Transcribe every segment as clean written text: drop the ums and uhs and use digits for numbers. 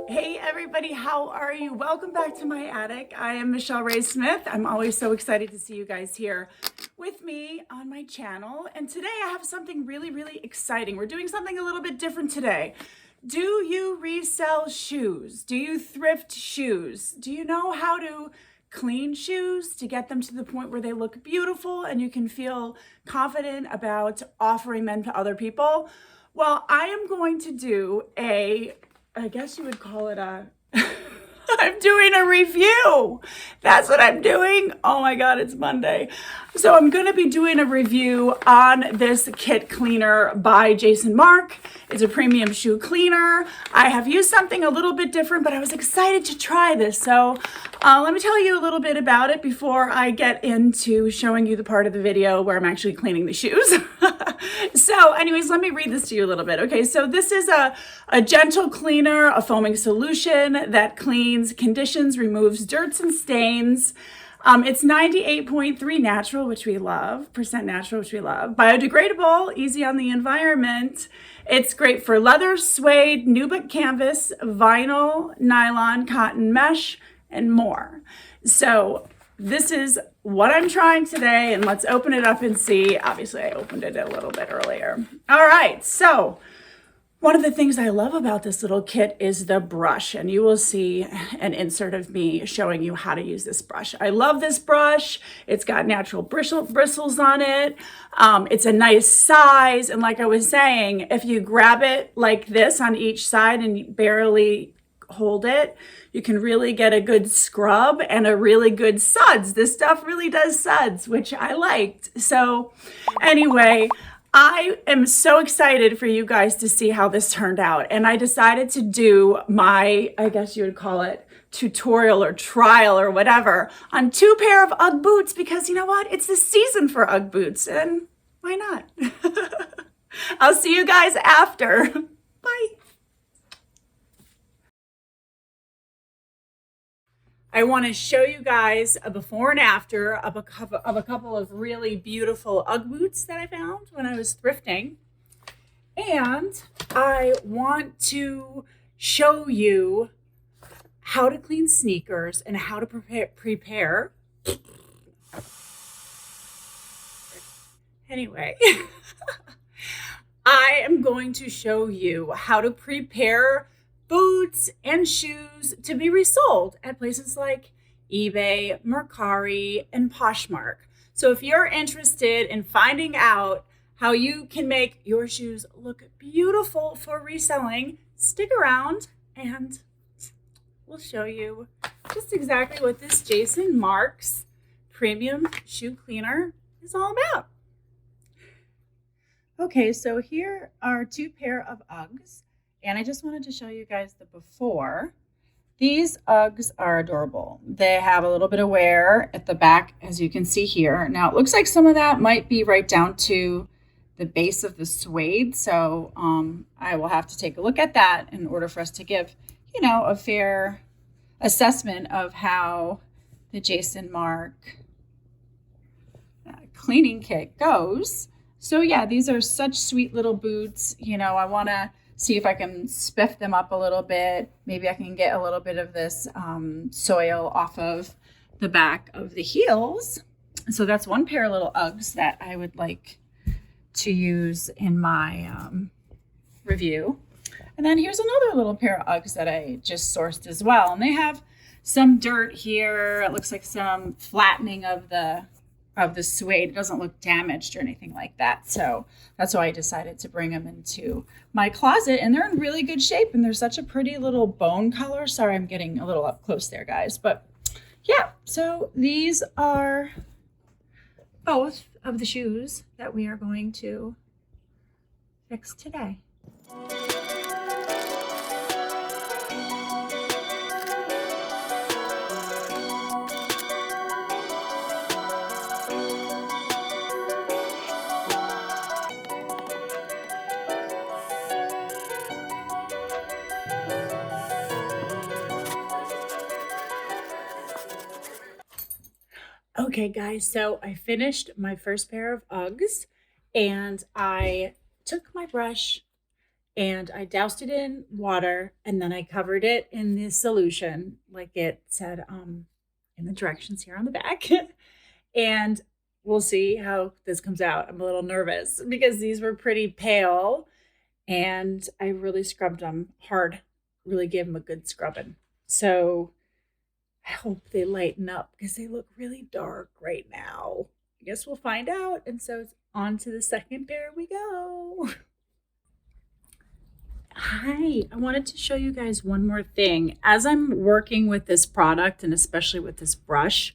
Hey everybody, how are you? Welcome back to my attic. I am Michelle Ray Smith. I'm always so excited to see you guys here with me on my channel. And today I have something really exciting. We're doing something a little bit different today. Do you resell shoes? Do you thrift shoes? Do you know how to clean shoes to get them to the point where they look beautiful and you can feel confident about offering them to other people? Well, I am going to do I guess you would call it I'm doing a review. That's what I'm doing. Oh my God, it's Monday. So I'm going to be doing a review on this kit cleaner by MARKK. It's a premium shoe cleaner. I have used something a little bit different, but I was excited to try this. So let me tell you a little bit about it before I get into showing you the part of the video where I'm actually cleaning the shoes. So anyways, let me read this to you a little bit. Okay, so this is a gentle cleaner, a foaming solution that cleans, conditions, removes dirts and stains. It's 98.3 natural, which we love, percent natural, which we love. Biodegradable, easy on the environment. It's great for leather, suede, nubuck canvas, vinyl, nylon, cotton, mesh, and more. So this is what I'm trying today, and let's open it up and see. Obviously, I opened it a little bit earlier. All right, so one of the things I love about this little kit is the brush, and you will see an insert of me showing you how to use this brush. I love this brush. It's got natural bristles on it. It's a nice size, and like I was saying, if you grab it like this on each side and you barely hold it, you can really get a good scrub and a really good suds. This stuff really does suds, which I liked. So anyway, I am so excited for you guys to see how this turned out. And I decided to do my, I guess you would call it, tutorial or trial or whatever on 2 pair of UGG boots, because you know what? It's the season for UGG boots, and why not? I'll see you guys after. Bye. I want to show you guys a before and after of a couple of really beautiful UGG boots that I found when I was thrifting. And I want to show you how to clean sneakers and how to prepare. Anyway, I am going to show you how to prepare boots and shoes to be resold at places like eBay, Mercari, and Poshmark. So if you're interested in finding out how you can make your shoes look beautiful for reselling, stick around and we'll show you just exactly what this MARKK's premium shoe cleaner is all about. Okay, so here are 2 pair of UGGs. And I just wanted to show you guys the before. These UGGs are adorable. They have a little bit of wear at the back, as you can see here. Now, it looks like some of that might be right down to the base of the suede. So I will have to take a look at that in order for us to give, you know, a fair assessment of how the MARKK cleaning kit goes. So yeah, these are such sweet little boots. You know, I want to see if I can spiff them up a little bit. Maybe I can get a little bit of this soil off of the back of the heels. So that's 1 pair of little UGGs that I would like to use in my review. And then here's another little pair of UGGs that I just sourced as well. And they have some dirt here. It looks like some flattening of the suede. It doesn't look damaged or anything like that. So that's why I decided to bring them into my closet, and they're in really good shape, and they're such a pretty little bone color. Sorry, I'm getting a little up close there, guys. But yeah, so these are both of the shoes that we are going to fix today. Okay, guys, so I finished my first pair of UGGs, and I took my brush and I doused it in water, and then I covered it in the solution like it said in the directions here on the back. And we'll see how this comes out. I'm a little nervous because these were pretty pale, and I really scrubbed them hard, really gave them a good scrubbing. So I hope they lighten up because they look really dark right now. I guess we'll find out. And so it's on to the second pair we go. Hi, I wanted to show you guys one more thing. As I'm working with this product, and especially with this brush,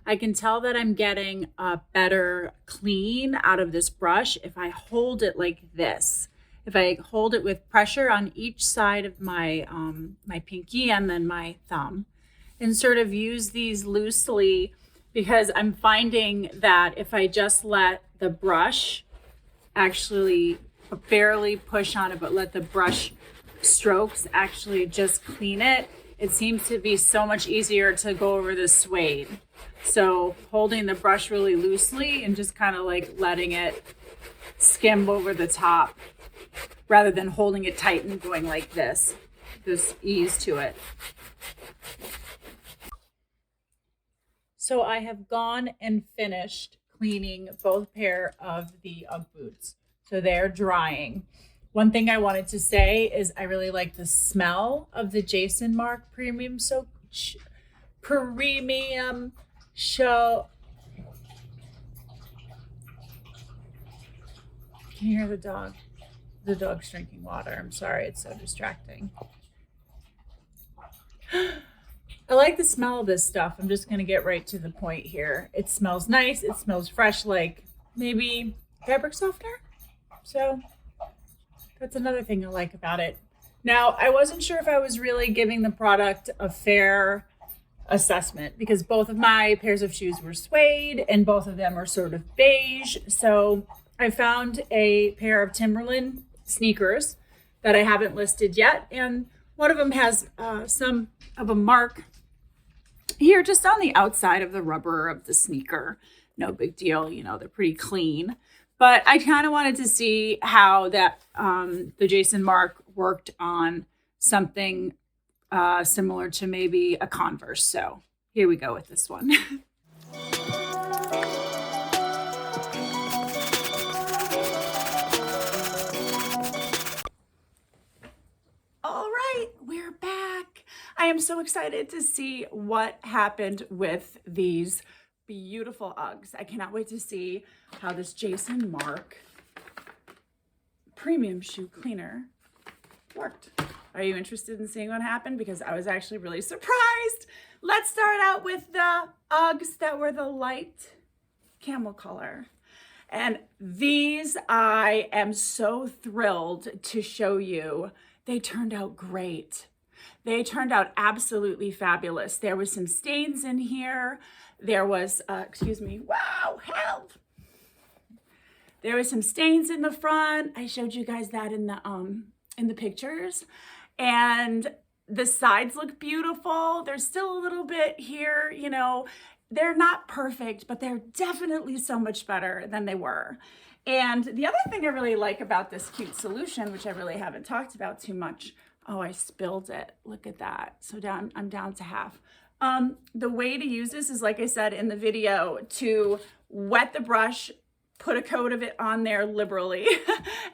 I can tell that I'm getting a better clean out of this brush if I hold it like this. If I hold it with pressure on each side of my my pinky and then my thumb, and sort of use these loosely, because I'm finding that if I just let the brush actually barely push on it, but let the brush strokes actually just clean it, it seems to be so much easier to go over the suede. So holding the brush really loosely and just kind of like letting it skim over the top rather than holding it tight and going like this. There's ease to it. So I have gone and finished cleaning both pair of the UGG boots. So they're drying. One thing I wanted to say is I really like the smell of the MARKK Premium Show. Can you hear the dog? The dog's drinking water. I'm sorry, it's so distracting. I like the smell of this stuff. I'm just going to get right to the point here. It smells nice. It smells fresh, like maybe fabric softener. So that's another thing I like about it. Now, I wasn't sure if I was really giving the product a fair assessment because both of my pairs of shoes were suede and both of them are sort of beige. So I found a pair of Timberland sneakers that I haven't listed yet. And one of them has some of a mark here just on the outside of the rubber of the sneaker. No big deal, you know, they're pretty clean. But I kind of wanted to see how that the MARKK worked on something similar to maybe a Converse. So here we go with this one. All right, we're back. I am so excited to see what happened with these beautiful Uggs. I cannot wait to see how this MARKK Premium Shoe Cleaner worked. Are you interested in seeing what happened? Because I was actually really surprised. Let's start out with the Uggs that were the light camel color. And these I am so thrilled to show you. They turned out great. They turned out absolutely fabulous. There was some stains in here. There was, excuse me, wow, help. There was some stains in the front. I showed you guys that in the pictures. And the sides look beautiful. There's still a little bit here, you know, they're not perfect, but they're definitely so much better than they were. And the other thing I really like about this cute solution, which I really haven't talked about too much, oh, I spilled it. Look at that. So I'm down to half. The way to use this is, like I said in the video, to wet the brush, put a coat of it on there liberally,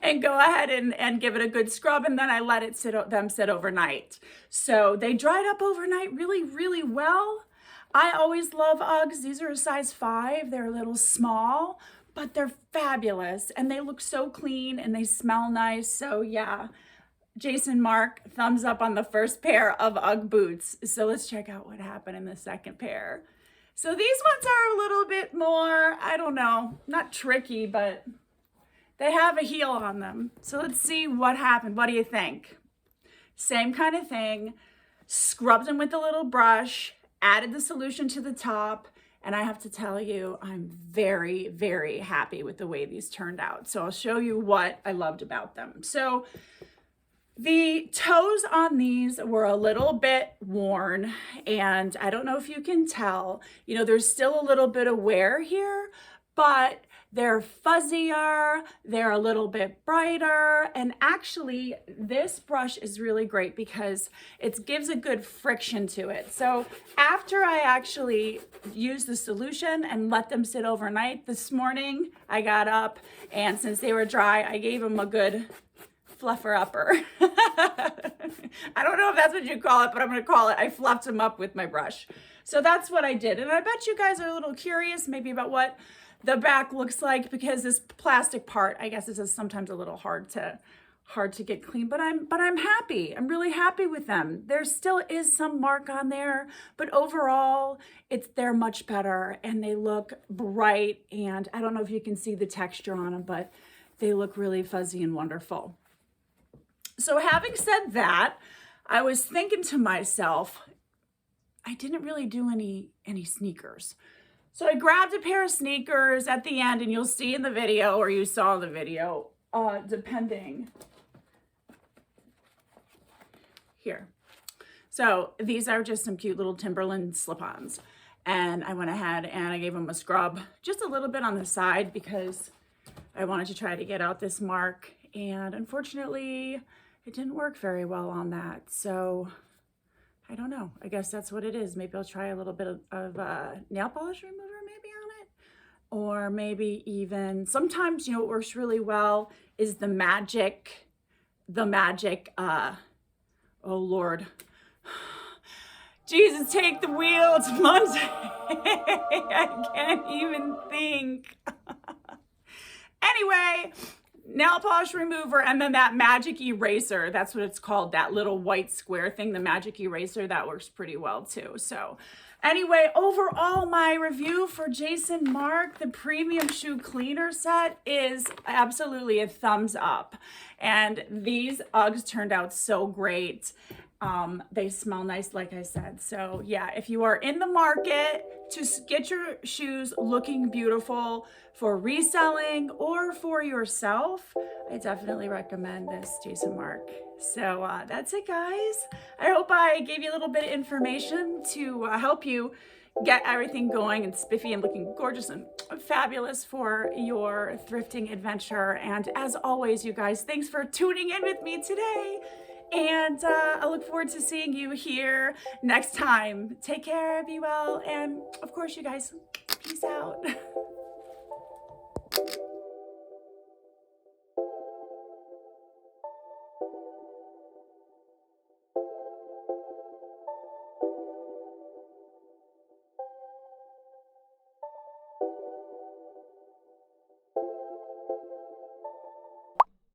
and go ahead and give it a good scrub. And then I let it sit overnight. So they dried up overnight really, really well. I always love Uggs. These are a size 5. They're a little small, but they're fabulous and they look so clean and they smell nice. So yeah, MARKK, thumbs up on the first pair of UGG boots. So let's check out what happened in the second pair. So these ones are a little bit more, I don't know, not tricky, but they have a heel on them. So let's see what happened. What do you think? Same kind of thing. Scrubbed them with a little brush, added the solution to the top, and I have to tell you, I'm very, very happy with the way these turned out. So I'll show you what I loved about them. So the toes on these were a little bit worn, and I don't know if you can tell, you know, there's still a little bit of wear here, but They're fuzzier, they're a little bit brighter, and actually this brush is really great because it gives a good friction to it. So after I actually used the solution and let them sit overnight, this morning I got up, and since they were dry, I gave them a good fluffer upper. I don't know if that's what you call it, but I'm gonna call it, I fluffed them up with my brush. So that's what I did. And I bet you guys are a little curious maybe about what the back looks like, because this plastic part, I guess, is sometimes a little hard to get clean, but I'm happy. I'm really happy with them. There still is some mark on there, but overall they're much better, and they look bright, and I don't know if you can see the texture on them, but they look really fuzzy and wonderful. So having said that, I was thinking to myself, I didn't really do any sneakers. So I grabbed a pair of sneakers at the end, and you'll see in the video, or you saw the video, depending. Here. So these are just some cute little Timberland slip-ons. And I went ahead and I gave them a scrub, just a little bit on the side, because I wanted to try to get out this mark. And unfortunately, it didn't work very well on that. So I don't know. I guess that's what it is. Maybe I'll try a little bit of nail polish remover maybe on it. Or maybe even, sometimes, you know, what works really well is the magic, oh Lord. Jesus, take the wheel. It's Monday. I can't even think. Anyway, nail polish remover, and then that magic eraser. That's what it's called, that little white square thing, the magic eraser. That works pretty well too. So anyway, overall, my review for Jason MARKK, the premium shoe cleaner set, is absolutely a thumbs up. And these Uggs turned out so great. They smell nice, like I said. So yeah, if you are in the market to get your shoes looking beautiful for reselling or for yourself, I definitely recommend this Jason MARKK. So that's it, guys. I hope I gave you a little bit of information to help you get everything going and spiffy and looking gorgeous and fabulous for your thrifting adventure. And as always, you guys, thanks for tuning in with me today. And I look forward to seeing you here next time. Take care, be well, and of course, you guys, peace out.